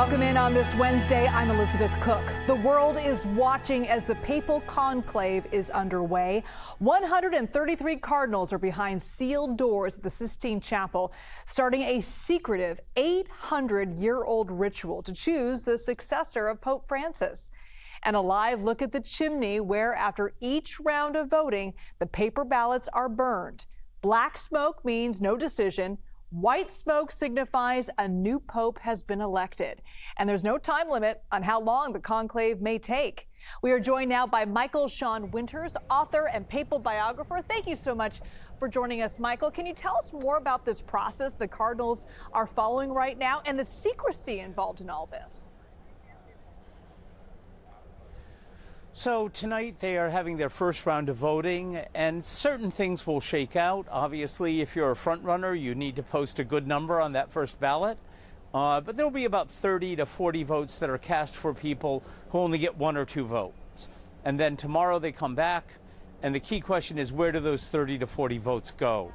Welcome in on this Wednesday. I'm Elizabeth Cook. The world is watching as the papal conclave is underway. 133 cardinals are behind sealed doors at the Sistine Chapel, starting a secretive 800-year-old ritual to choose the successor of Pope Francis. And a live look at the chimney where, after each round of voting, the paper ballots are burned. Black smoke means no decision. White smoke signifies a new pope has been elected. And there's no time limit on how long the conclave may take. We are joined now by Michael Sean Winters, author and papal biographer. Thank you so much for joining us, Michael. Can you tell us more about this process the cardinals are following right now and the secrecy involved in all this? So tonight they are having their first round of voting, and certain things will shake out. Obviously, if you're a front runner, you need to post a good number on that first ballot. But there will be about 30 to 40 votes that are cast for people who only get 1 or 2 votes. And then tomorrow they come back, and the key question is, where do those 30 to 40 votes go?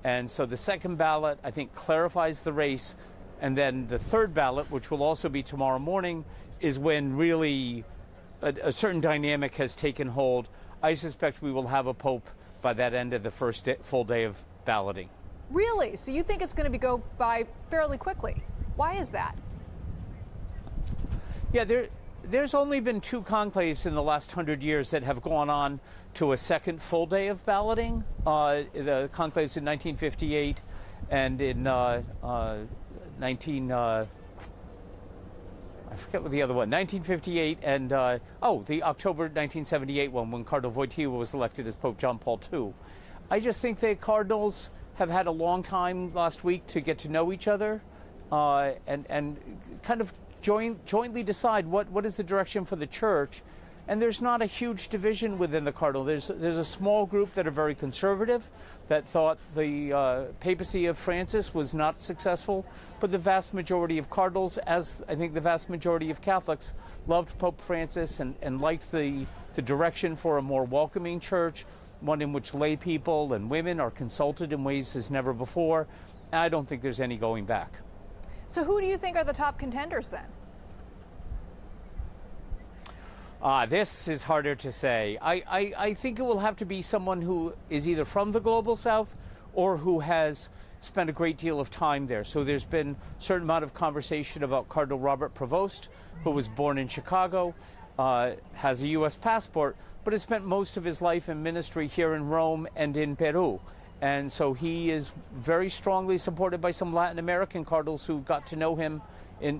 And so the second ballot, I think, clarifies the race. And then the third ballot, which will also be tomorrow morning, is when really a certain dynamic has taken hold. I suspect we will have a pope by that end of the first full day of balloting. Really? So you think it's going to go by fairly quickly? Why is that? Yeah, there's only been 2 conclaves in the last 100 years that have gone on to a second full day of balloting. The conclaves in 1958 and in I forget what the other one, 1958 and, the October 1978 one when Cardinal Wojtyła was elected as Pope John Paul II. I just think the cardinals have had a long time last week to get to know each other and kind of jointly decide what is the direction for the church. And there's not a huge division within the cardinal. There's a small group that are very conservative that thought the papacy of Francis was not successful, but the vast majority of cardinals, as I think the vast majority of Catholics, loved Pope Francis and liked the direction for a more welcoming church, one in which lay people and women are consulted in ways as never before. And I don't think there's any going back. So who do you think are the top contenders then? This is harder to say. I think it will have to be someone who is either from the global south or who has spent a great deal of time there. So there's been a certain amount of conversation about Cardinal Robert Prevost, who was born in Chicago, has a U.S. passport, but has spent most of his life in ministry here in Rome and in Peru. And so he is very strongly supported by some Latin American cardinals who got to know him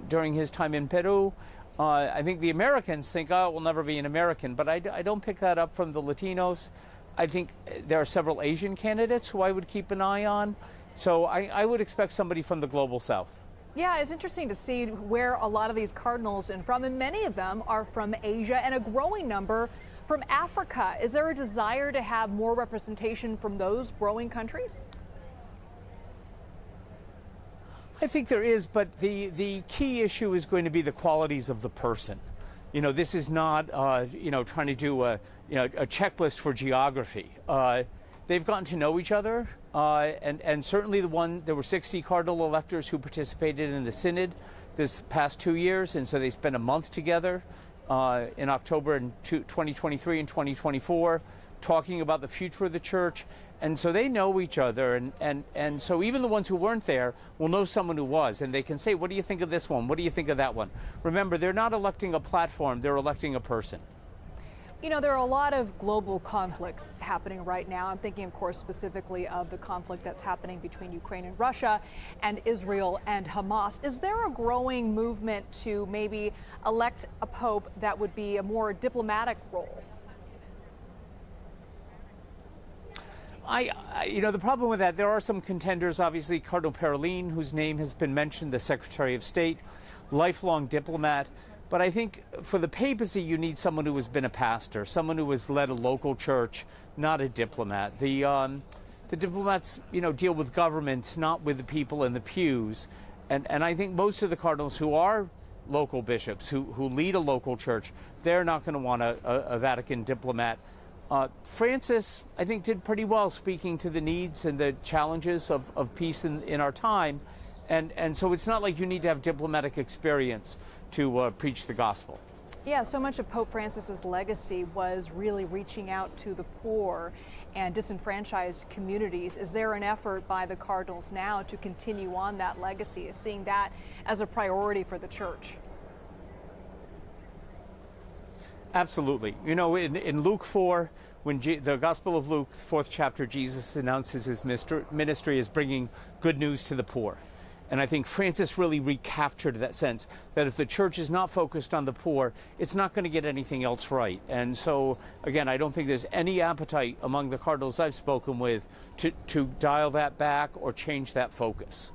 during his time in Peru. I think the Americans think, oh, it will never be an American, but I don't pick that up from the Latinos. I think there are several Asian candidates who I would keep an eye on. So I would expect somebody from the global south. Yeah, it's interesting to see where a lot of these cardinals are from, and many of them are from Asia and a growing number from Africa. Is there a desire to have more representation from those growing countries? I think there is, but the key issue is going to be the qualities of the person. You know, this is not, trying to do a checklist for geography. They've gotten to know each other, and certainly there were 60 cardinal electors who participated in the synod this past 2 years, and so they spent a month together in October in 2023 and 2024 talking about the future of the church. And so they know each other, and so even the ones who weren't there will know someone who was, and they can say, what do you think of this one? What do you think of that one? Remember, they're not electing a platform, they're electing a person. You know, there are a lot of global conflicts happening right now. I'm thinking, of course, specifically of the conflict that's happening between Ukraine and Russia and Israel and Hamas. Is there a growing movement to maybe elect a pope that would be a more diplomatic role? The problem with that, there are some contenders, obviously, Cardinal Parolin, whose name has been mentioned, the Secretary of State, lifelong diplomat. But I think for the papacy, you need someone who has been a pastor, someone who has led a local church, not a diplomat. The diplomats, deal with governments, not with the people in the pews. And I think most of the cardinals who are local bishops, who lead a local church, they're not going to want a Vatican diplomat. Francis, I think, did pretty well speaking to the needs and the challenges of peace in our time. And so it's not like you need to have diplomatic experience to preach the gospel. Yeah, so much of Pope Francis's legacy was really reaching out to the poor and disenfranchised communities. Is there an effort by the Cardinals now to continue on that legacy, seeing that as a priority for the church? Absolutely. You know, in Luke 4, when the Gospel of Luke, 4th chapter, Jesus announces his ministry as bringing good news to the poor. And I think Francis really recaptured that sense that if the church is not focused on the poor, it's not going to get anything else right. And so, again, I don't think there's any appetite among the cardinals I've spoken with to dial that back or change that focus.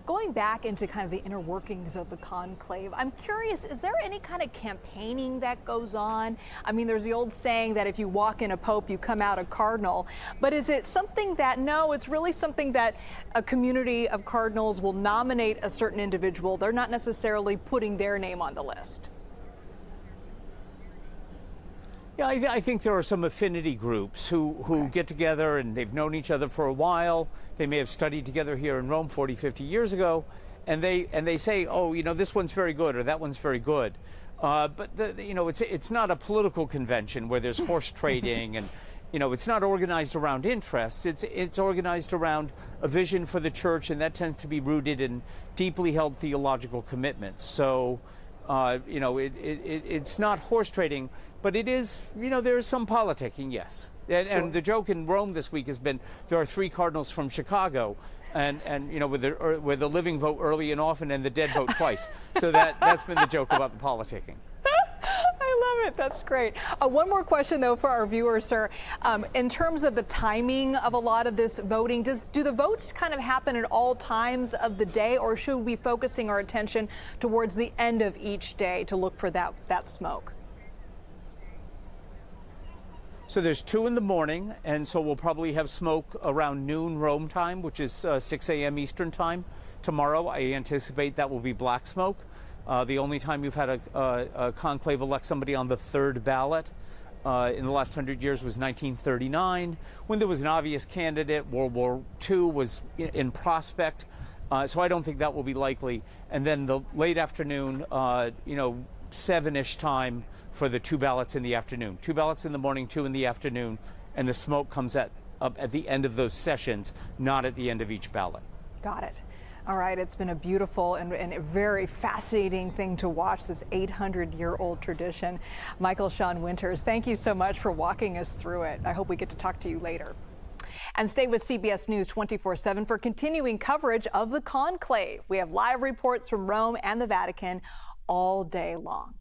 Going back into kind of the inner workings of the conclave, I'm curious, is there any kind of campaigning that goes on? I mean, there's the old saying that if you walk in a pope, you come out a cardinal. But is it something that, no, it's really something that a community of cardinals will nominate a certain individual? They're not necessarily putting their name on the list. Yeah, I think there are some affinity groups who get together and they've known each other for a while. They may have studied together here in Rome 40, 50 years ago, and they say, oh, you know, this one's very good or that one's very good. But you know, it's not a political convention where there's horse trading, and you know, it's not organized around interests. It's organized around a vision for the church, and that tends to be rooted in deeply held theological commitments. So, you know, it's not horse trading, but it is, you know, there is some politicking, yes. And the joke in Rome this week has been there are 3 cardinals from Chicago, and you know, with the living vote early and often and the dead vote twice. So that's been the joke about the politicking. I love it. That's great. One more question, though, for our viewers, sir. In terms of the timing of a lot of this voting, do the votes kind of happen at all times of the day, or should we be focusing our attention towards the end of each day to look for that smoke? So there's 2 in the morning, and so we'll probably have smoke around noon Rome time, which is 6 a.m. Eastern time. Tomorrow, I anticipate that will be black smoke. The only time you've had a conclave elect somebody on the 3rd ballot in the last 100 years was 1939, when there was an obvious candidate. World War II was in prospect, so I don't think that will be likely. And then the late afternoon, you know, 7-ish time for the 2 ballots in the afternoon. 2 ballots in the morning, 2 in the afternoon, and the smoke comes up at the end of those sessions, not at the end of each ballot. Got it. All right, it's been a beautiful and a very fascinating thing to watch, this 800-year-old tradition. Michael Sean Winters, thank you so much for walking us through it. I hope we get to talk to you later. And stay with CBS News 24/7 for continuing coverage of the conclave. We have live reports from Rome and the Vatican all day long.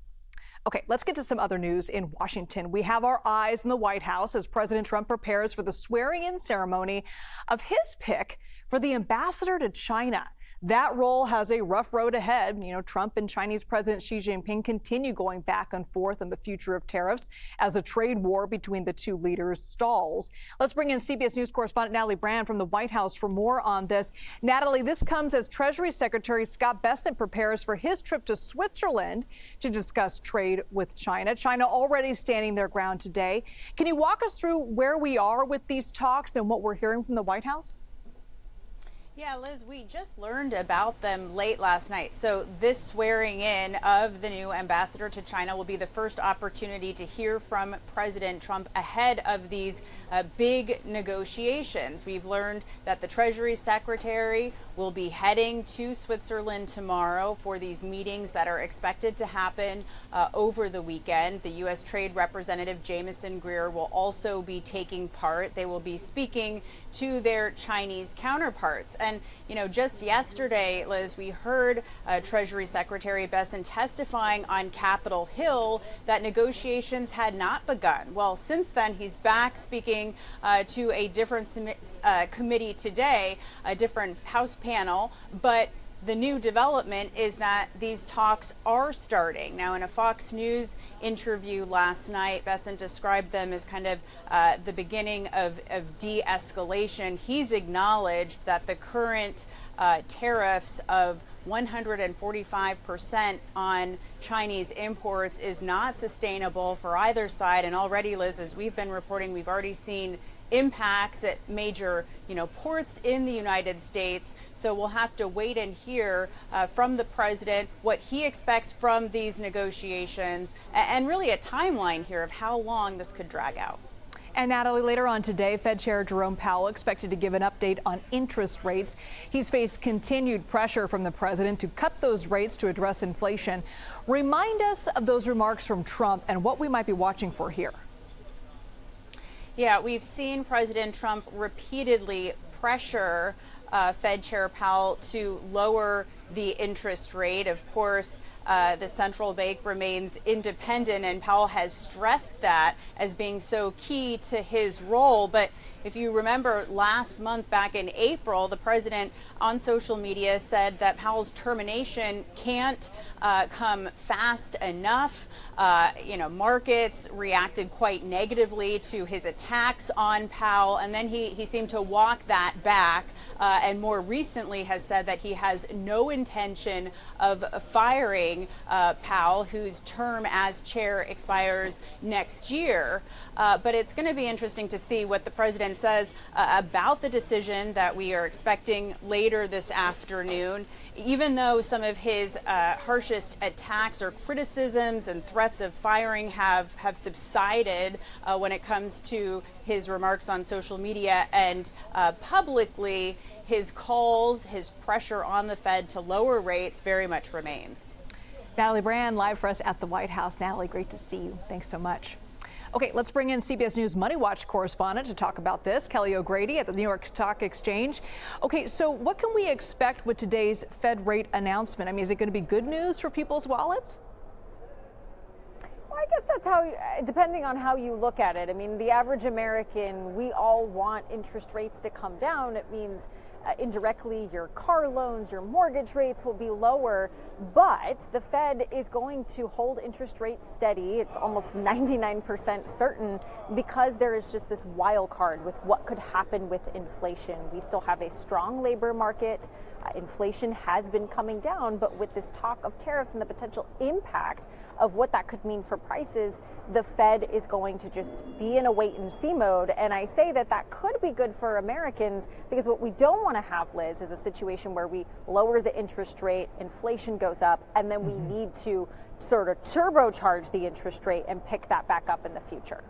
Okay, let's get to some other news in Washington. We have our eyes in the White House as President Trump prepares for the swearing-in ceremony of his pick for the ambassador to China. That role has a rough road ahead. You know, Trump and Chinese President Xi Jinping continue going back and forth on the future of tariffs as a trade war between the two leaders stalls. Let's bring in CBS News correspondent Natalie Brand from the White House for more on this. Natalie, this comes as Treasury Secretary Scott Bessent prepares for his trip to Switzerland to discuss trade with China. China already standing their ground today. Can you walk us through where we are with these talks and what we're hearing from the White House? Yeah, Liz, we just learned about them late last night. So this swearing in of the new ambassador to China will be the first opportunity to hear from President Trump ahead of these big negotiations. We've learned that the Treasury Secretary will be heading to Switzerland tomorrow for these meetings that are expected to happen over the weekend. The U.S. Trade Representative Jamieson Greer will also be taking part. They will be speaking to their Chinese counterparts. And, you know, just yesterday, Liz, we heard Treasury Secretary Bessent testifying on Capitol Hill that negotiations had not begun. Well, since then, he's back speaking to a different committee today, a different House panel, but the new development is that these talks are starting. Now, in a Fox News interview last night, Bessent described them as kind of the beginning of de-escalation. He's acknowledged that the current tariffs of 145% on Chinese imports is not sustainable for either side. And already, Liz, as we've been reporting, we've already seen impacts at major, ports in the United States. So we'll have to wait and hear from the president what he expects from these negotiations and really a timeline here of how long this could drag out. And Natalie, later on today, Fed Chair Jerome Powell expected to give an update on interest rates. He's faced continued pressure from the president to cut those rates to address inflation. Remind us of those remarks from Trump and what we might be watching for here. Yeah, we've seen President Trump repeatedly pressure Fed Chair Powell to lower the interest rate. Of course, the central bank remains independent, and Powell has stressed that as being so key to his role. But if you remember last month, back in April, the president on social media said that Powell's termination can't come fast enough. Markets reacted quite negatively to his attacks on Powell, and then he seemed to walk that back, and more recently has said that he has no intention of firing Powell, whose term as chair expires next year. But it's going to be interesting to see what the president says about the decision that we are expecting later this afternoon. Even though some of his harshest attacks or criticisms and threats of firing have subsided when it comes to his remarks on social media and publicly, his calls, his pressure on the Fed to lower rates very much remains. Natalie Brand, live for us at the White House. Natalie, great to see you. Thanks so much. Okay, let's bring in CBS News Money Watch correspondent to talk about this, Kelly O'Grady at the New York Stock Exchange. Okay, so what can we expect with today's Fed rate announcement? I mean, is it going to be good news for people's wallets? Well, I guess that's how, depending on how you look at it. I mean, the average American, we all want interest rates to come down. It means indirectly your car loans, your mortgage rates will be lower, but the Fed is going to hold interest rates steady. It's almost 99% certain because there is just this wild card with what could happen with inflation. We still have a strong labor market. Inflation has been coming down, but with this talk of tariffs and the potential impact of what that could mean for prices, the Fed is going to just be in a wait and see mode. And I say that that could be good for Americans because what we don't want to have, Liz, is a situation where we lower the interest rate, inflation goes up, and then we need to sort of turbocharge the interest rate and pick that back up in the future.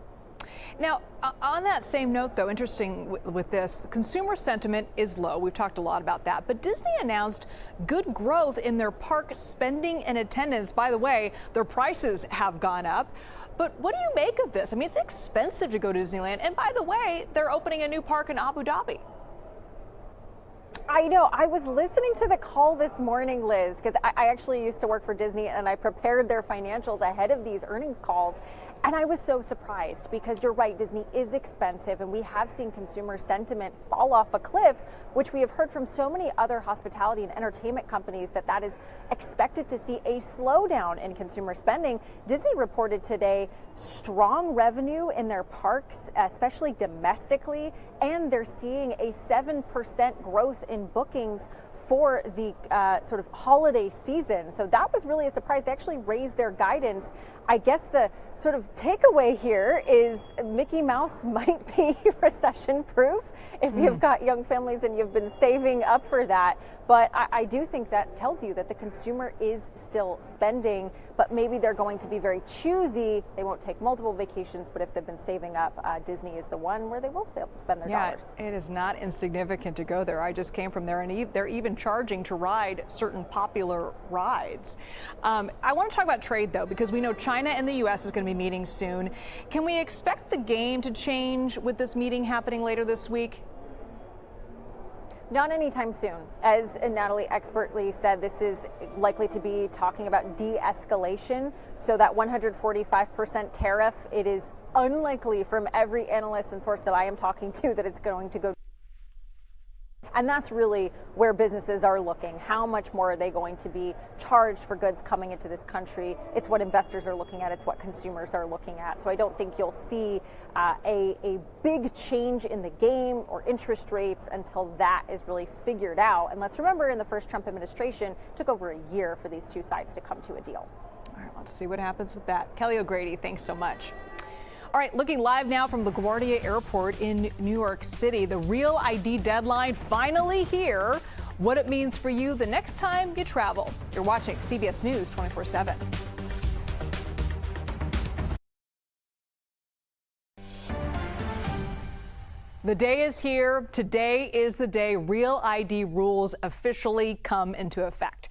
Now, on that same note, though, interesting with this, consumer sentiment is low. We've talked a lot about that. But Disney announced good growth in their park spending and attendance. By the way, their prices have gone up. But what do you make of this? I mean, it's expensive to go to Disneyland. And by the way, they're opening a new park in Abu Dhabi. I know. I was listening to the call this morning, Liz, because I actually used to work for Disney and I prepared their financials ahead of these earnings calls. And I was so surprised because you're right, Disney is expensive and we have seen consumer sentiment fall off a cliff, which we have heard from so many other hospitality and entertainment companies that is expected to see a slowdown in consumer spending. Disney reported today strong revenue in their parks, especially domestically, and they're seeing a 7% growth in bookings for the sort of holiday season. So that was really a surprise. They actually raised their guidance. I guess the sort of takeaway here is Mickey Mouse might be recession proof if you've got young families and you've been saving up for that. But I do think that tells you that the consumer is still spending, but maybe they're going to be very choosy. They won't take multiple vacations, but if they've been saving up, Disney is the one where they will spend their dollars. It is not insignificant to go there. I just came from there, and they're even charging to ride certain popular rides. I want to talk about trade, though, because we know China and the U.S. is going to be meeting soon. Can we expect the game to change with this meeting happening later this week? Not anytime soon. As Natalie expertly said, this is likely to be talking about de-escalation. So that 145% tariff, it is unlikely from every analyst and source that I am talking to that it's going to go. And that's really where businesses are looking. How much more are they going to be charged for goods coming into this country? It's what investors are looking at. It's what consumers are looking at. So I don't think you'll see a big change in the game or interest rates until that is really figured out. And let's remember, in the first Trump administration, it took over a year for these two sides to come to a deal. All right, let's see what happens with that. Kelly O'Grady, thanks so much. All right, looking live now from LaGuardia Airport in New York City. The Real ID deadline finally here. What it means for you the next time you travel. You're watching CBS News 24/7. The day is here. Today is the day Real ID rules officially come into effect.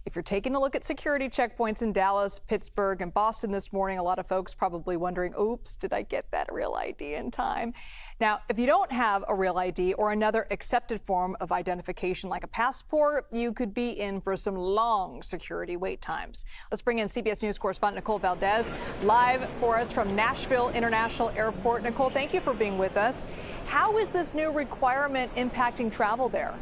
If you're taking a look at security checkpoints in Dallas, Pittsburgh, and Boston this morning, a lot of folks probably wondering, oops, did I get that Real ID in time? Now, if you don't have a Real ID or another accepted form of identification like a passport, you could be in for some long security wait times. Let's bring in CBS News correspondent Nicole Valdez live for us from Nashville International Airport. Nicole, thank you for being with us. How is this new requirement impacting travel there?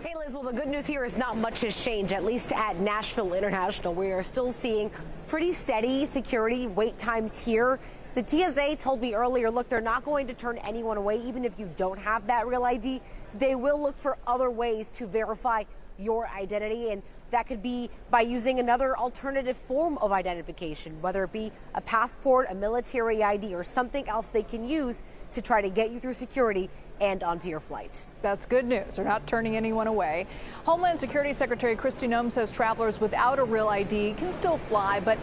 Hey, Liz, well, the good news here is not much has changed, at least at Nashville International. We are still seeing pretty steady security wait times here. The TSA told me earlier, look, they're not going to turn anyone away, even if you don't have that Real ID. They will look for other ways to verify your identity, and that could be by using another alternative form of identification, whether it be a passport, a military ID, or something else they can use to try to get you through security and onto your flight. That's good news. They're not turning anyone away. Homeland Security Secretary Kristi Noem says travelers without a Real ID can still fly, but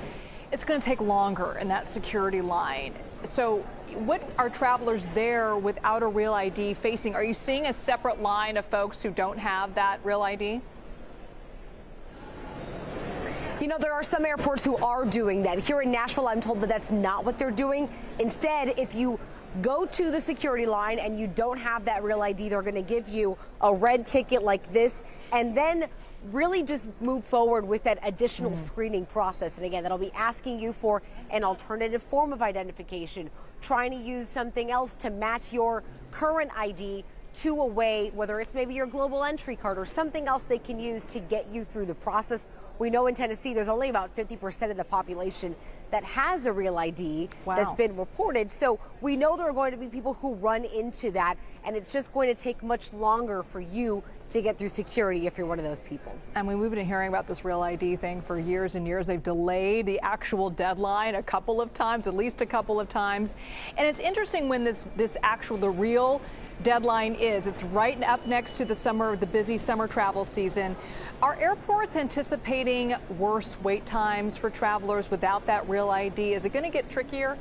it's going to take longer in that security line. So what are travelers there without a Real ID facing? Are you seeing a separate line of folks who don't have that Real ID? You know, there are some airports who are doing that. Here in Nashville, I'm told that that's not what they're doing. Instead, if you go to the security line and you don't have that Real ID, they're going to give you a red ticket like this and then really just move forward with that additional screening process. And again, that'll be asking you for an alternative form of identification, trying to use something else to match your current ID to a way, whether it's maybe your global entry card or something else they can use to get you through the process. We know in Tennessee there's only about 50% of the population that has a Real ID that's been reported. So we know there are going to be people who run into that, and it's just going to take much longer for you to get through security if you're one of those people. I mean, we've been hearing about this Real ID thing for years and years. They've delayed the actual deadline a couple of times, at least a couple of times. And it's interesting when the real deadline is. It's right up next to the busy summer travel season. Are airports anticipating worse wait times for travelers without that Real ID? Is it going to get trickier?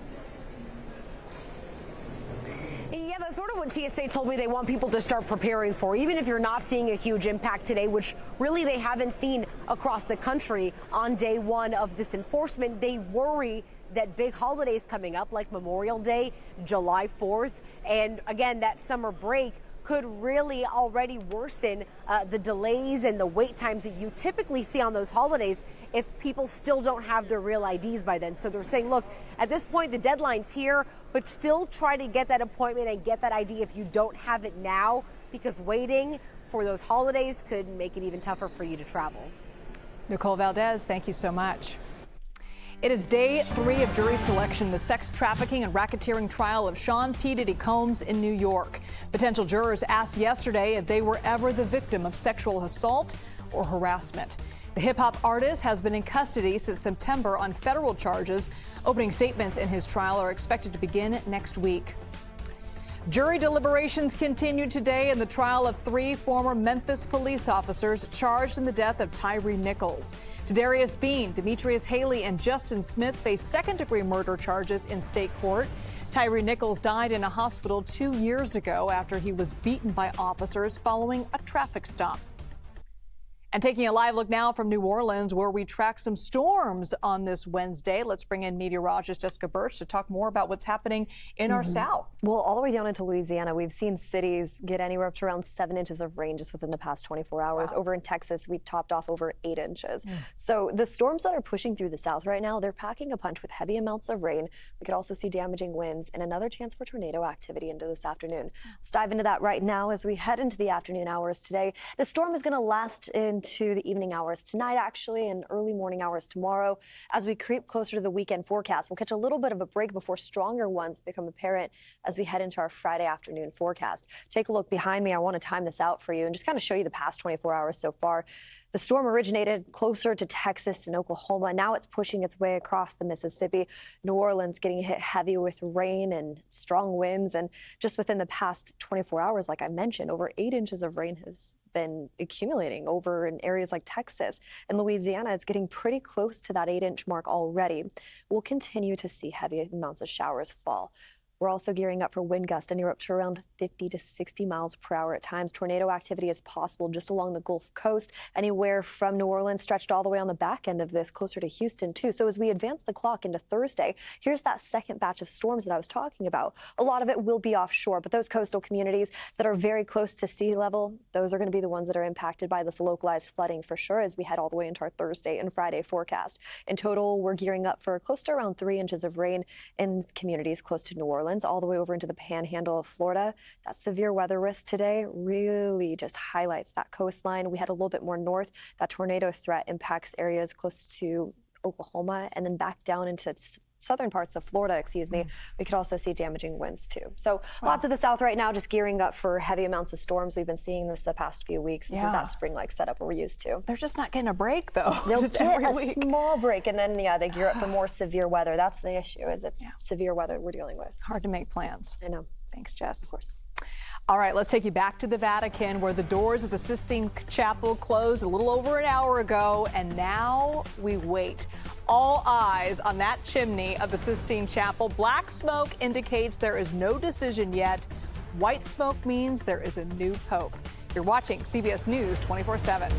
Yeah, that's sort of what TSA told me they want people to start preparing for, even if you're not seeing a huge impact today, which really they haven't seen across the country on day one of this enforcement. They worry that big holidays coming up like Memorial Day, July 4th, and again, that summer break could really already worsen the delays and the wait times that you typically see on those holidays if people still don't have their Real IDs by then. So they're saying, look, at this point, the deadline's here, but still try to get that appointment and get that ID if you don't have it now, because waiting for those holidays could make it even tougher for you to travel. Nicole Valdez, thank you so much. It is day 3 of jury selection, the sex trafficking and racketeering trial of Sean P. Diddy Combs in New York. Potential jurors asked yesterday if they were ever the victim of sexual assault or harassment. The hip-hop artist has been in custody since September on federal charges. Opening statements in his trial are expected to begin next week. Jury deliberations continue today in the trial of 3 former Memphis police officers charged in the death of Tyree Nichols. Tadarius Bean, Demetrius Haley, and Justin Smith face second-degree murder charges in state court. Tyree Nichols died in a hospital 2 years ago after he was beaten by officers following a traffic stop. And taking a live look now from New Orleans, where we track some storms on this Wednesday. Let's bring in meteorologist Jessica Birch to talk more about what's happening in our south. Well, all the way down into Louisiana, we've seen cities get anywhere up to around 7 inches of rain just within the past 24 hours. Wow. Over in Texas, we topped off over 8 inches. So the storms that are pushing through the south right now, they're packing a punch with heavy amounts of rain. We could also see damaging winds and another chance for tornado activity into this afternoon. Let's dive into that right now as we head into the afternoon hours today. The storm is going to last into the evening hours tonight, actually, and early morning hours tomorrow. As we creep closer to the weekend forecast, we'll catch a little bit of a break before stronger ones become apparent as we head into our Friday afternoon forecast. Take a look behind me. I want to time this out for you and just kind of show you the past 24 hours so far. The storm originated closer to Texas and Oklahoma. Now it's pushing its way across the Mississippi. New Orleans getting hit heavy with rain and strong winds. And just within the past 24 hours, like I mentioned, over 8 inches of rain has been accumulating over in areas like Texas. And Louisiana is getting pretty close to that 8-inch mark already. We'll continue to see heavy amounts of showers fall. We're also gearing up for wind gusts anywhere up to around 50 to 60 miles per hour at times. Tornado activity is possible just along the Gulf Coast, anywhere from New Orleans stretched all the way on the back end of this, closer to Houston too. So as we advance the clock into Thursday, here's that second batch of storms that I was talking about. A lot of it will be offshore, but those coastal communities that are very close to sea level, those are going to be the ones that are impacted by this localized flooding for sure as we head all the way into our Thursday and Friday forecast. In total, we're gearing up for close to around 3 inches of rain in communities close to New Orleans, all the way over into the panhandle of Florida. That severe weather risk today really just highlights that coastline. We head a little bit more north. That tornado threat impacts areas close to Oklahoma and then back down into southern parts of Florida, We could also see damaging winds too. So lots of the South right now just gearing up for heavy amounts of storms. We've been seeing this the past few weeks. This is that spring-like setup we're used to. They're just not getting a break though. They'll just get every week. a small break and then they gear up for more severe weather. That's the issue, is it's severe weather we're dealing with. Hard to make plans. I know. Thanks, Jess. Of course. All right, let's take you back to the Vatican, where the doors of the Sistine Chapel closed a little over an hour ago, and now we wait. All eyes on that chimney of the Sistine Chapel. Black smoke indicates there is no decision yet. White smoke means there is a new pope. You're watching CBS News 24/7.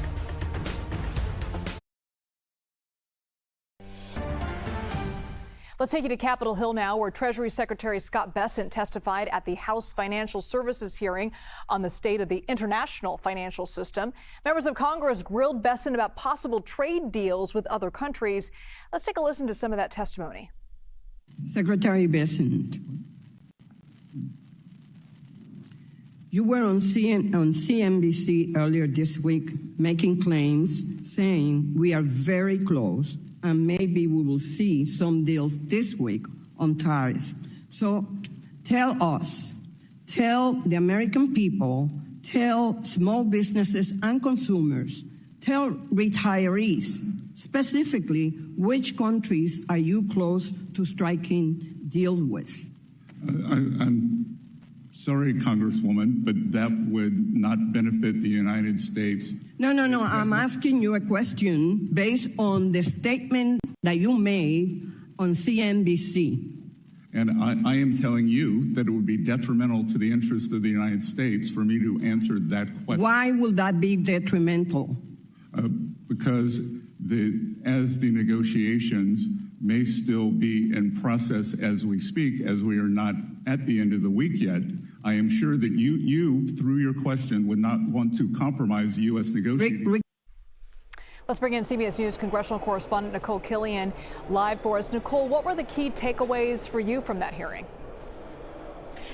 Let's take you to Capitol Hill now, where Treasury Secretary Scott Bessent testified at the House Financial Services hearing on the state of the international financial system. Members of Congress grilled Bessent about possible trade deals with other countries. Let's take a listen to some of that testimony. Secretary Bessent, you were on CNBC earlier this week making claims saying we are very close and maybe we will see some deals this week on tariffs. So tell us, tell the American people, tell small businesses and consumers, tell retirees, specifically, which countries are you close to striking deals with? I'm sorry, Congresswoman, but that would not benefit the United States. No. I'm asking you a question based on the statement that you made on CNBC. And I am telling you that it would be detrimental to the interest of the United States for me to answer that question. Why will that be detrimental? Because as the negotiations may still be in process as we speak, as we are not at the end of the week yet, I am sure that you, through your question, would not want to compromise the U.S. negotiating. Let's bring in CBS News congressional correspondent Nicole Killian live for us. Nicole, what were the key takeaways for you from that hearing?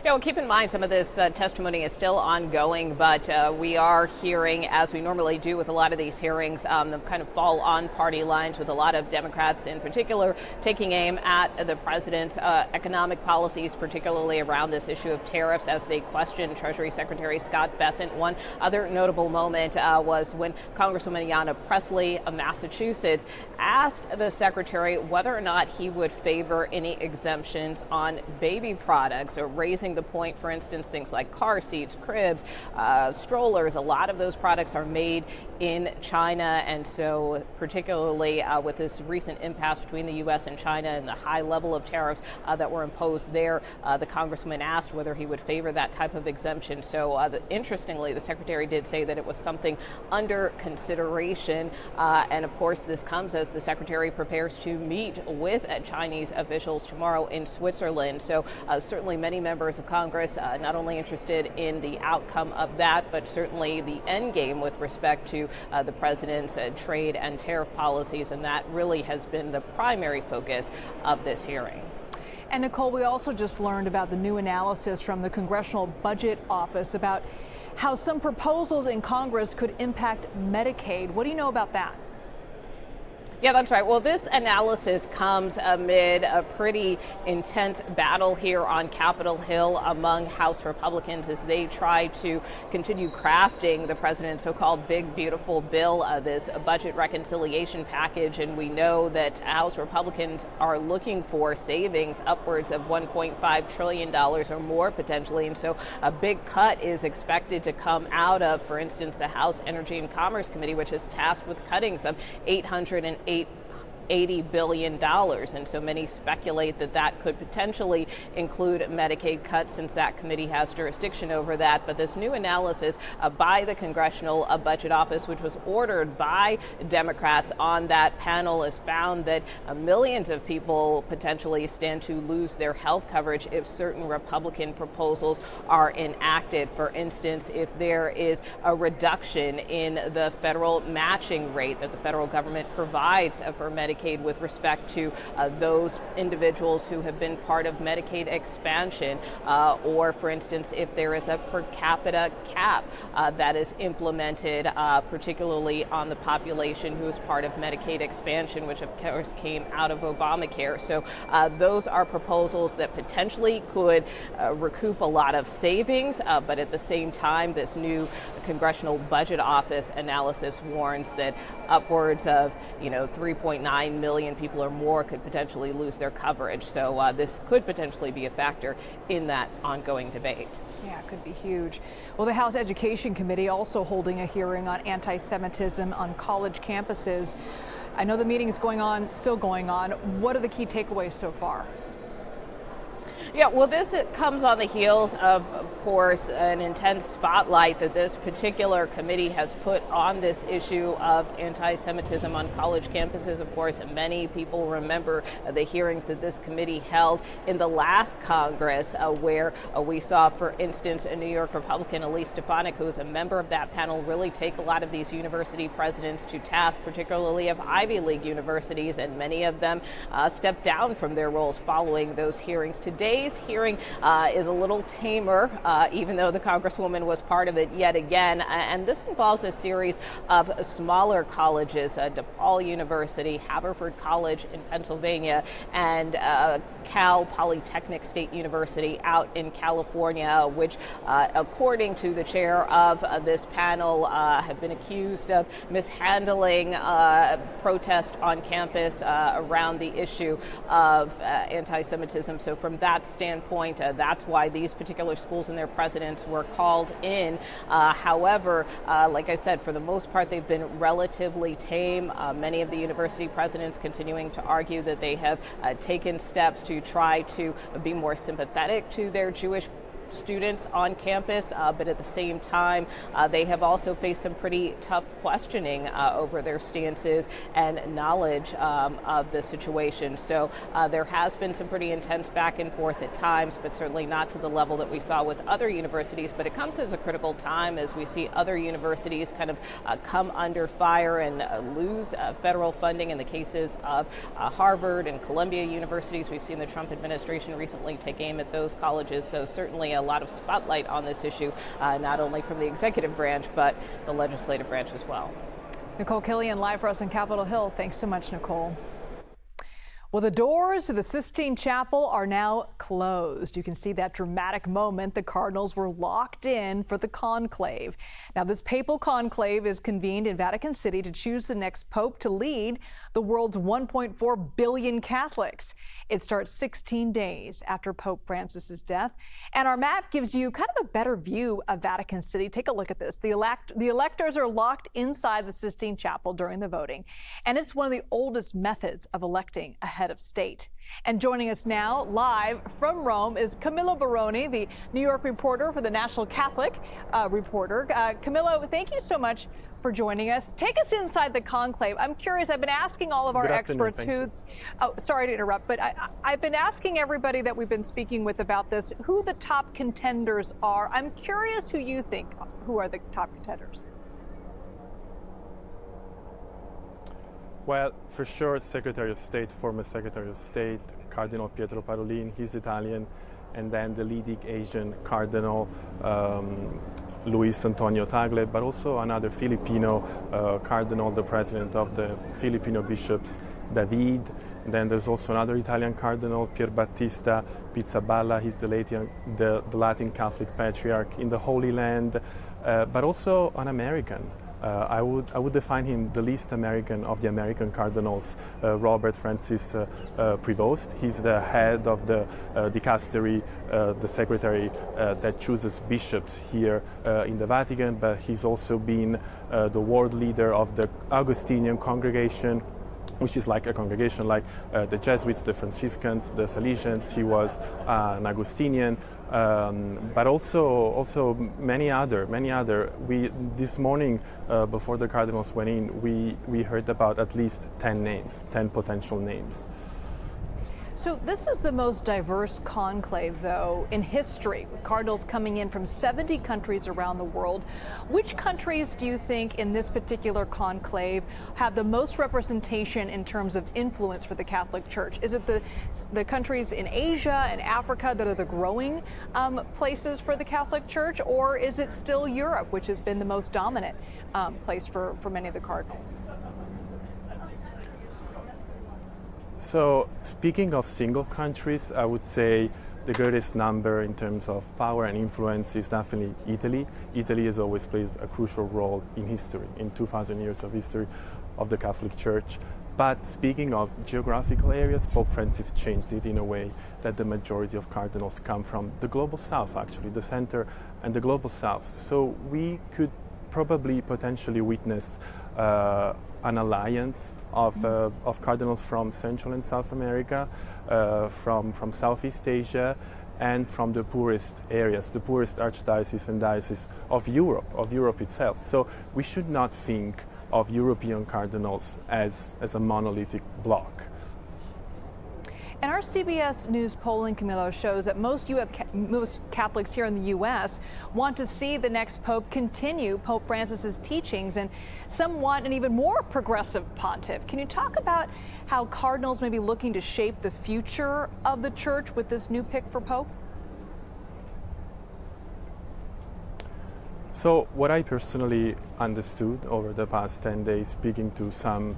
Yeah, well, keep in mind some of this testimony is still ongoing, but we are hearing, as we normally do with a lot of these hearings, them kind of fall on party lines, with a lot of Democrats in particular taking aim at the president's economic policies, particularly around this issue of tariffs, as they question Treasury Secretary Scott Bessent. One other notable moment was when Congresswoman Ayanna Pressley of Massachusetts asked the secretary whether or not he would favor any exemptions on baby products, or raising the point, for instance, things like car seats, cribs, strollers. A lot of those products are made in China, and so particularly with this recent impasse between the U.S. and China and the high level of tariffs that were imposed there, the congressman asked whether he would favor that type of exemption. So interestingly, the secretary did say that it was something under consideration, and of course this comes as the secretary prepares to meet with Chinese officials tomorrow in Switzerland. So certainly many members of Congress not only interested in the outcome of that, but certainly the end game with respect to the president's trade and tariff policies, and that really has been the primary focus of this hearing. And Nicole, we also just learned about the new analysis from the Congressional Budget Office about how some proposals in Congress could impact Medicaid. What do you know about that? Yeah, that's right. Well, this analysis comes amid a pretty intense battle here on Capitol Hill among House Republicans as they try to continue crafting the president's so-called big, beautiful bill, this budget reconciliation package. And we know that House Republicans are looking for savings upwards of $1.5 trillion or more potentially. And so a big cut is expected to come out of, for instance, the House Energy and Commerce Committee, which is tasked with cutting some $80 billion. And so many speculate that that could potentially include Medicaid cuts since that committee has jurisdiction over that. But this new analysis by the Congressional Budget Office, which was ordered by Democrats on that panel, has found that millions of people potentially stand to lose their health coverage if certain Republican proposals are enacted. For instance, if there is a reduction in the federal matching rate that the federal government provides for Medicaid with respect to those individuals who have been part of Medicaid expansion, or, for instance, if there is a per capita cap that is implemented, particularly on the population who is part of Medicaid expansion, which of course came out of Obamacare. So those are proposals that potentially could recoup a lot of savings, but at the same time, this new Congressional Budget Office analysis warns that upwards of 3.9 million people or more could potentially lose their coverage. So this could potentially be a factor in that ongoing debate. Yeah, it could be huge. Well, the House Education Committee also holding a hearing on anti-Semitism on college campuses. I know the meeting is still going on. What are the key takeaways so far? Yeah, well, this comes on the heels of course, an intense spotlight that this particular committee has put on this issue of anti-Semitism on college campuses. Of course, many people remember the hearings that this committee held in the last Congress, where we saw, for instance, a New York Republican, Elise Stefanik, who is a member of that panel, really take a lot of these university presidents to task, particularly of Ivy League universities, and many of them stepped down from their roles following those hearings. Today's hearing is a little tamer, even though the Congresswoman was part of it yet again. And this involves a series of smaller colleges, DePaul University, Haverford College in Pennsylvania, and Cal Polytechnic State University out in California, which, according to the chair of this panel, have been accused of mishandling protest on campus around the issue of anti-Semitism. So from that standpoint, that's why these particular schools and their presidents were called in. However, like I said, for the most part, they've been relatively tame. Many of the university presidents continuing to argue that they have taken steps to try to be more sympathetic to their Jewish students on campus, but at the same time, they have also faced some pretty tough questioning over their stances and knowledge of the situation. So there has been some pretty intense back and forth at times, but certainly not to the level that we saw with other universities. But it comes at a critical time as we see other universities kind of come under fire and lose federal funding. In the cases of Harvard and Columbia universities, we've seen the Trump administration recently take aim at those colleges. So certainly a lot of spotlight on this issue, not only from the executive branch, but the legislative branch as well. Nicole Killian live for us in Capitol Hill. Thanks so much, Nicole. Well, the doors to the Sistine Chapel are now closed. You can see that dramatic moment. The Cardinals were locked in for the conclave. Now, this papal conclave is convened in Vatican City to choose the next pope to lead the world's 1.4 billion Catholics. It starts 16 days after Pope Francis's death. And our map gives you kind of a better view of Vatican City. Take a look at this. The electors are locked inside the Sistine Chapel during the voting. And it's one of the oldest methods of electing a head of state. And joining us now live from Rome is Camillo Baroni, the New York reporter for the National Catholic Reporter. Camillo, thank you so much for joining us. Take us inside the conclave. I'm curious, I've been asking all of our experts sorry to interrupt, but I've been asking everybody that we've been speaking with about this, who the top contenders are. I'm curious who you think, who are the top contenders? Well, for sure, Secretary of State, former Secretary of State, Cardinal Pietro Parolin, he's Italian, and then the leading Asian Cardinal, Luis Antonio Tagle, but also another Filipino cardinal, the president of the Filipino bishops, David. And then there's also another Italian cardinal, Pierbattista Pizzaballa. He's the Latin Catholic Patriarch in the Holy Land, but also an American. I would define him the least American of the American cardinals, Robert Francis Prevost. He's the head of the dicastery, the secretary that chooses bishops here in the Vatican, but he's also been the world leader of the Augustinian congregation, which is like a congregation like the Jesuits, the Franciscans, the Salesians. He was an Augustinian, but also many other. This morning, before the cardinals went in, we heard about at least 10 potential names. So this is the most diverse conclave, though, in history, with cardinals coming in from 70 countries around the world. Which countries do you think in this particular conclave have the most representation in terms of influence for the Catholic Church? Is it the countries in Asia and Africa that are the growing places for the Catholic Church, or is it still Europe, which has been the most dominant place for many of the cardinals? So, speaking of single countries, I would say the greatest number in terms of power and influence is definitely Italy. Italy has always played a crucial role in history, in 2,000 years of history of the Catholic Church. But speaking of geographical areas, Pope Francis changed it in a way that the majority of cardinals come from the global south, actually, the center and the global south. So we could probably potentially witness an alliance of cardinals from Central and South America, from Southeast Asia, and from the poorest areas, the poorest archdioceses and dioceses of Europe itself. So we should not think of European cardinals as a monolithic bloc. And our CBS News polling, Camilo, shows that most Catholics here in the U.S. want to see the next Pope continue Pope Francis's teachings, and some want an even more progressive pontiff. Can you talk about how cardinals may be looking to shape the future of the Church with this new pick for Pope? So what I personally understood over the past 10 days, speaking to some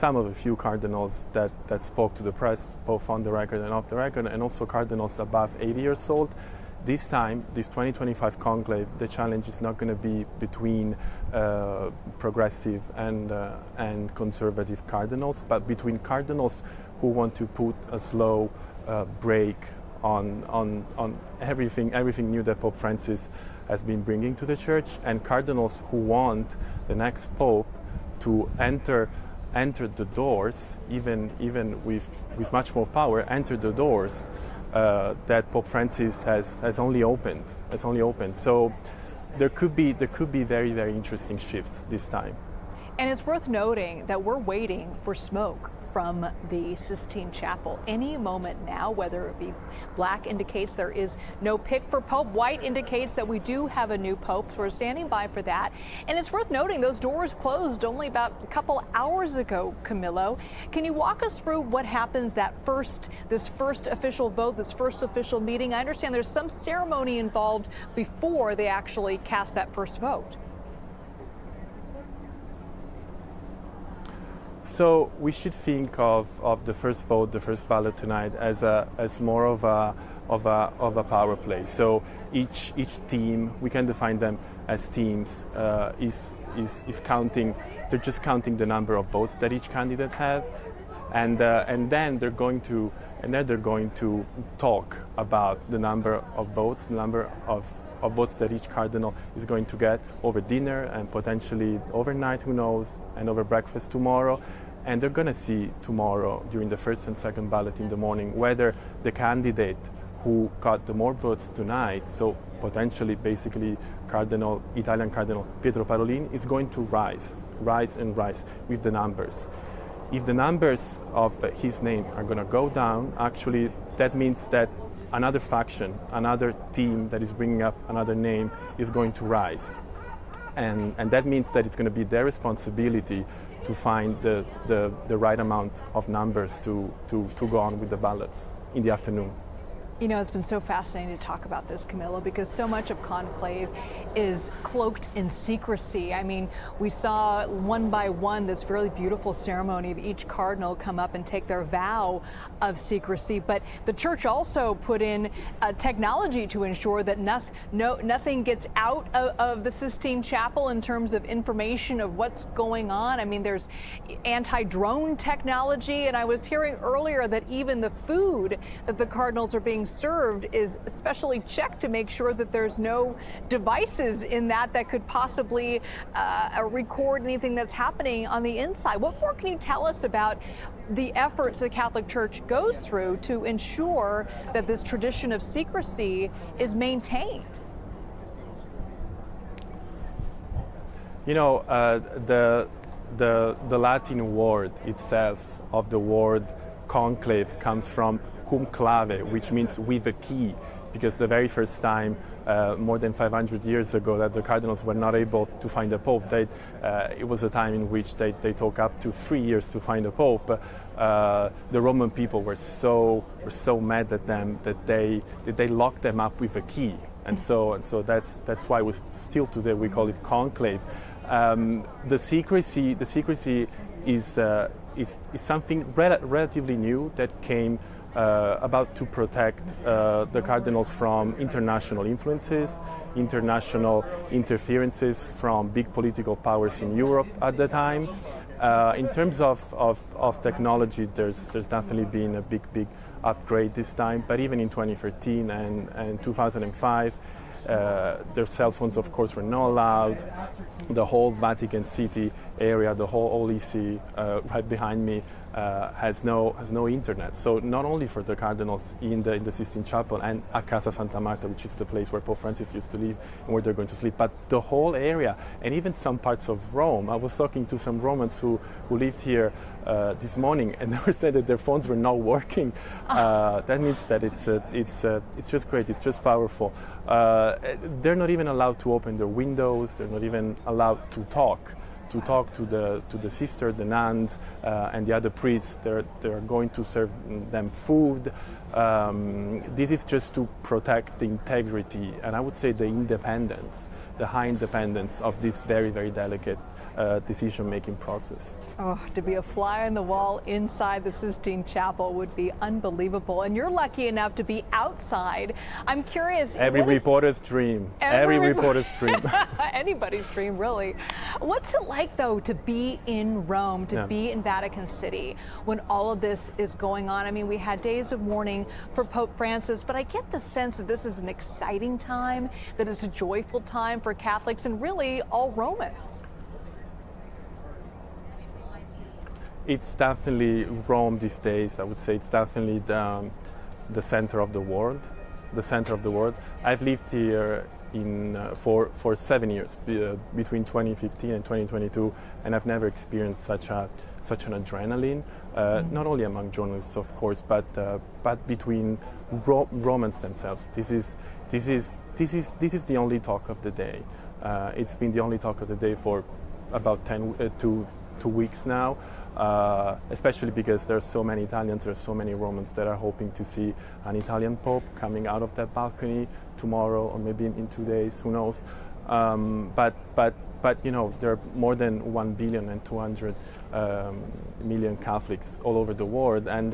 of the few cardinals that spoke to the press, both on the record and off the record, and also cardinals above 80 years old. This time, this 2025 conclave, the challenge is not going to be between progressive and conservative cardinals, but between cardinals who want to put a slow break on everything new that Pope Francis has been bringing to the Church, and cardinals who want the next Pope to enter the doors, even with much more power, enter the doors that Pope Francis has only opened. So there could be very, very interesting shifts this time. And it's worth noting that we're waiting for smoke from the Sistine Chapel any moment now. Whether it be black indicates there is no pick for Pope, white indicates that we do have a new Pope. So we're standing by for that. And it's worth noting those doors closed only about a couple hours ago, Camilo. Can you walk us through what happens this first official vote, this first official meeting? I understand there's some ceremony involved before they actually cast that first vote. So we should think of the first vote, the first ballot tonight, as more of a power play. So each team, we can define them as teams, is counting. They're just counting the number of votes that each candidate have, and then they're going to talk about the number of votes, the number of votes that each cardinal is going to get over dinner and potentially overnight, who knows, and over breakfast tomorrow. And they're going to see tomorrow, during the first and second ballot in the morning, whether the candidate who got the more votes tonight, so potentially basically Italian Cardinal Pietro Parolin, is going to rise with the numbers. If the numbers of his name are going to go down, actually that means that another faction, another team that is bringing up another name is going to rise. And that means that it's going to be their responsibility to find the right amount of numbers to go on with the ballots in the afternoon. You know, it's been so fascinating to talk about this, Camilla, because so much of conclave is cloaked in secrecy. I mean, we saw one by one this really beautiful ceremony of each cardinal come up and take their vow of secrecy. But the church also put in technology to ensure that nothing gets out of the Sistine Chapel in terms of information of what's going on. I mean, there's anti-drone technology, and I was hearing earlier that even the food that the cardinals are being served is specially checked to make sure that there's no devices in that could possibly record anything that's happening on the inside. What more can you tell us about the efforts the Catholic Church goes through to ensure that this tradition of secrecy is maintained? You know, the Latin word itself of the word conclave comes from cum clave, which means with a key, because the very first time, more than 500 years ago, that the cardinals were not able to find a pope, it was a time in which they took up to 3 years to find a pope. The Roman people were so mad at them that they locked them up with a key, and so that's why still today we call it conclave. The secrecy is something relatively new that came about to protect the cardinals from international influences, international interferences from big political powers in Europe at the time. In terms of technology, there's definitely been a big upgrade this time, but even in 2013 and 2005, their cell phones, of course, were not allowed. The whole Vatican City area, the whole EC right behind me, has no internet. So not only for the cardinals in the Sistine Chapel and a Casa Santa Marta, which is the place where Pope Francis used to live and where they're going to sleep, but the whole area and even some parts of Rome. I was talking to some Romans who lived here this morning, and they were saying that their phones were not working. That means that it's just great. It's just powerful. They're not even allowed to open their windows. They're not even allowed to talk to the sister, the nuns, and the other priests. They're going to serve them food. This is just to protect the integrity and I would say the independence, the high independence of this very, very delicate decision-making process. Oh, to be a fly on the wall inside the Sistine Chapel would be unbelievable. And you're lucky enough to be outside. I'm curious. Every reporter's dream. Every reporter's dream. Anybody's dream, really. What's it like, though, to be in Rome, to be in Vatican City when all of this is going on? I mean, we had days of mourning for Pope Francis, but I get the sense that this is an exciting time, that it's a joyful time for Catholics and really all Romans. It's definitely Rome these days. I would say it's definitely the center of the world. The center of the world. I've lived here for 7 years, between 2015 and 2022, and I've never experienced such an adrenaline. Not only among journalists, of course, but between Romans themselves. This is the only talk of the day. It's been the only talk of the day for about 2 weeks now. Especially because there are so many Italians, there are so many Romans that are hoping to see an Italian Pope coming out of that balcony tomorrow or maybe in 2 days, who knows. But you know, there are more than 1 billion and 200 million Catholics all over the world, and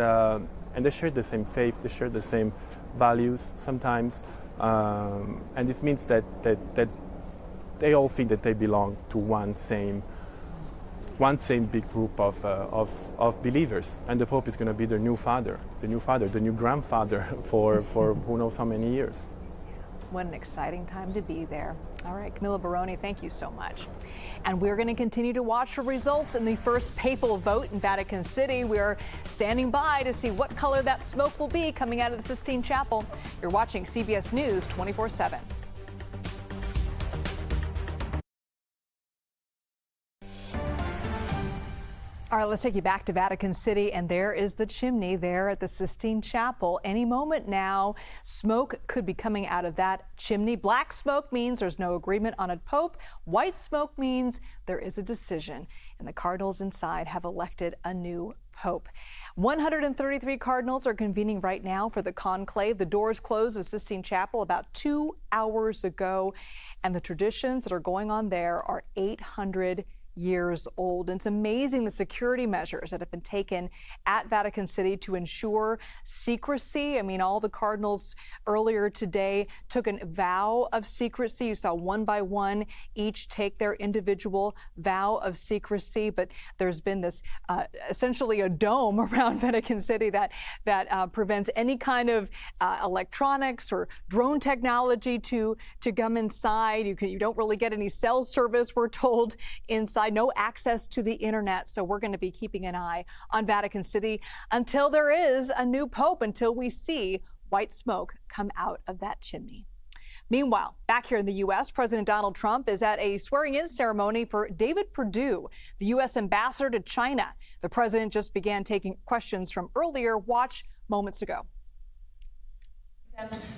they share the same faith, they share the same values sometimes, and this means that they all think that they belong to one same big group of believers, and the Pope is going to be the new father, the new grandfather for who knows how many years. What an exciting time to be there. All right, Camilla Baroni, thank you so much. And we're going to continue to watch for results in the first papal vote in Vatican City. We're standing by to see what color that smoke will be coming out of the Sistine Chapel. You're watching CBS News 24/7. All right, let's take you back to Vatican City, and there is the chimney there at the Sistine Chapel. Any moment now, smoke could be coming out of that chimney. Black smoke means there's no agreement on a pope. White smoke means there is a decision, and the cardinals inside have elected a new Pope. 133 cardinals are convening right now for the conclave. The doors closed the Sistine Chapel about 2 hours ago, and the traditions that are going on there are 800 years old. And it's amazing the security measures that have been taken at Vatican City to ensure secrecy. I mean, all the cardinals earlier today took a vow of secrecy. You saw one by one each take their individual vow of secrecy. But there's been this essentially a dome around Vatican City that prevents any kind of electronics or drone technology to come inside. You don't really get any cell service, we're told, inside. No access to the internet. So we're going to be keeping an eye on Vatican City until there is a new pope, until we see white smoke come out of that chimney. Meanwhile, back here in the U.S., President Donald Trump is at a swearing-in ceremony for David Perdue, the U.S. ambassador to China. The president just began taking questions from earlier. Watch moments ago.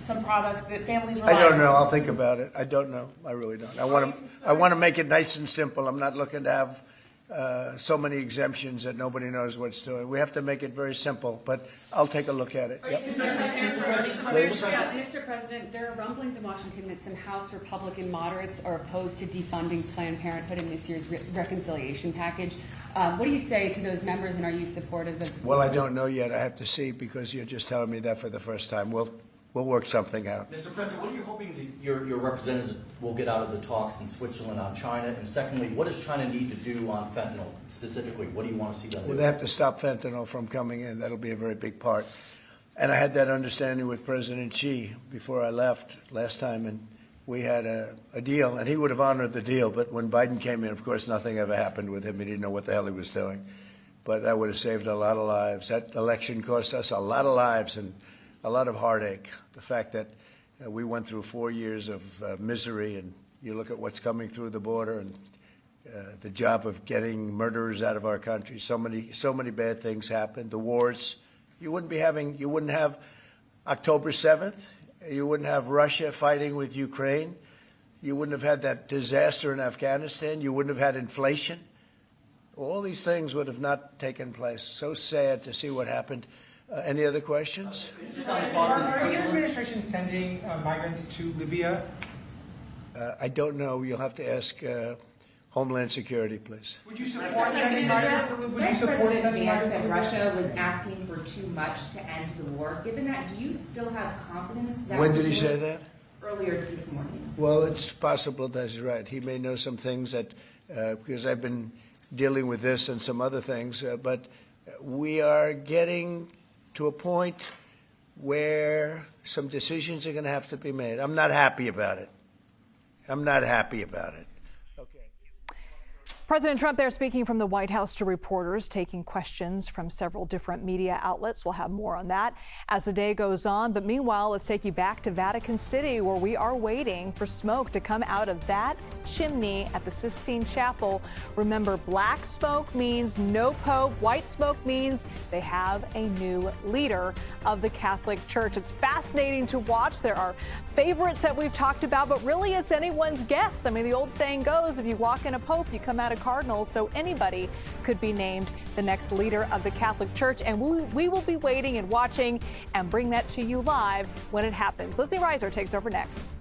Some products that families I don't know. I'll think about it. I don't know. I really don't. I want to make it nice and simple. I'm not looking to have so many exemptions that nobody knows what's doing. We have to make it very simple, but I'll take a look at it. Yep. Mr. President, there are rumblings in Washington that some House Republican moderates are opposed to defunding Planned Parenthood in this year's reconciliation package. What do you say to those members, and are you supportive of? Well, I don't know yet. I have to see, because you're just telling me that for the first time. We'll work something out. Mr. President, what are you hoping that your representatives will get out of the talks in Switzerland on China? And secondly, what does China need to do on fentanyl specifically? What do you want to see done? Well, they have to stop fentanyl from coming in. That'll be a very big part. And I had that understanding with President Xi before I left last time, and we had a deal, and he would have honored the deal. But when Biden came in, of course, nothing ever happened with him. He didn't know what the hell he was doing. But that would have saved a lot of lives. That election cost us a lot of lives and a lot of heartache. The fact that we went through 4 years of misery, and you look at what's coming through the border, and the job of getting murderers out of our country. So many bad things happened. The wars. You wouldn't have October 7th. You wouldn't have Russia fighting with Ukraine. You wouldn't have had that disaster in Afghanistan. You wouldn't have had inflation. All these things would have not taken place. So sad to see what happened. Any other questions? Are your administration sending migrants to Libya? I don't know. You'll have to ask Homeland Security, please. Would you support sending migrants to Libya? Would you support sending migrants to Libya? Russia was asking for too much to end the war. Given that, do you still have confidence that? When did he say that? Earlier this morning. Well, it's possible that he's right. He may know some things that, because I've been dealing with this and some other things, but we are getting to a point where some decisions are going to have to be made. I'm not happy about it. Okay. President Trump there speaking from the White House to reporters, taking questions from several different media outlets. We'll have more on that as the day goes on. But meanwhile, let's take you back to Vatican City, where we are waiting for smoke to come out of that chimney at the Sistine Chapel. Remember, black smoke means no pope. White smoke means they have a new leader of the Catholic Church. It's fascinating to watch. There are favorites that we've talked about, but really it's anyone's guess. I mean, the old saying goes, if you walk in a pope, you come out a cardinal. So anybody could be named the next leader of the Catholic Church. And we will be waiting and watching and bring that to you live when it happens. Lizzie Reiser takes over next.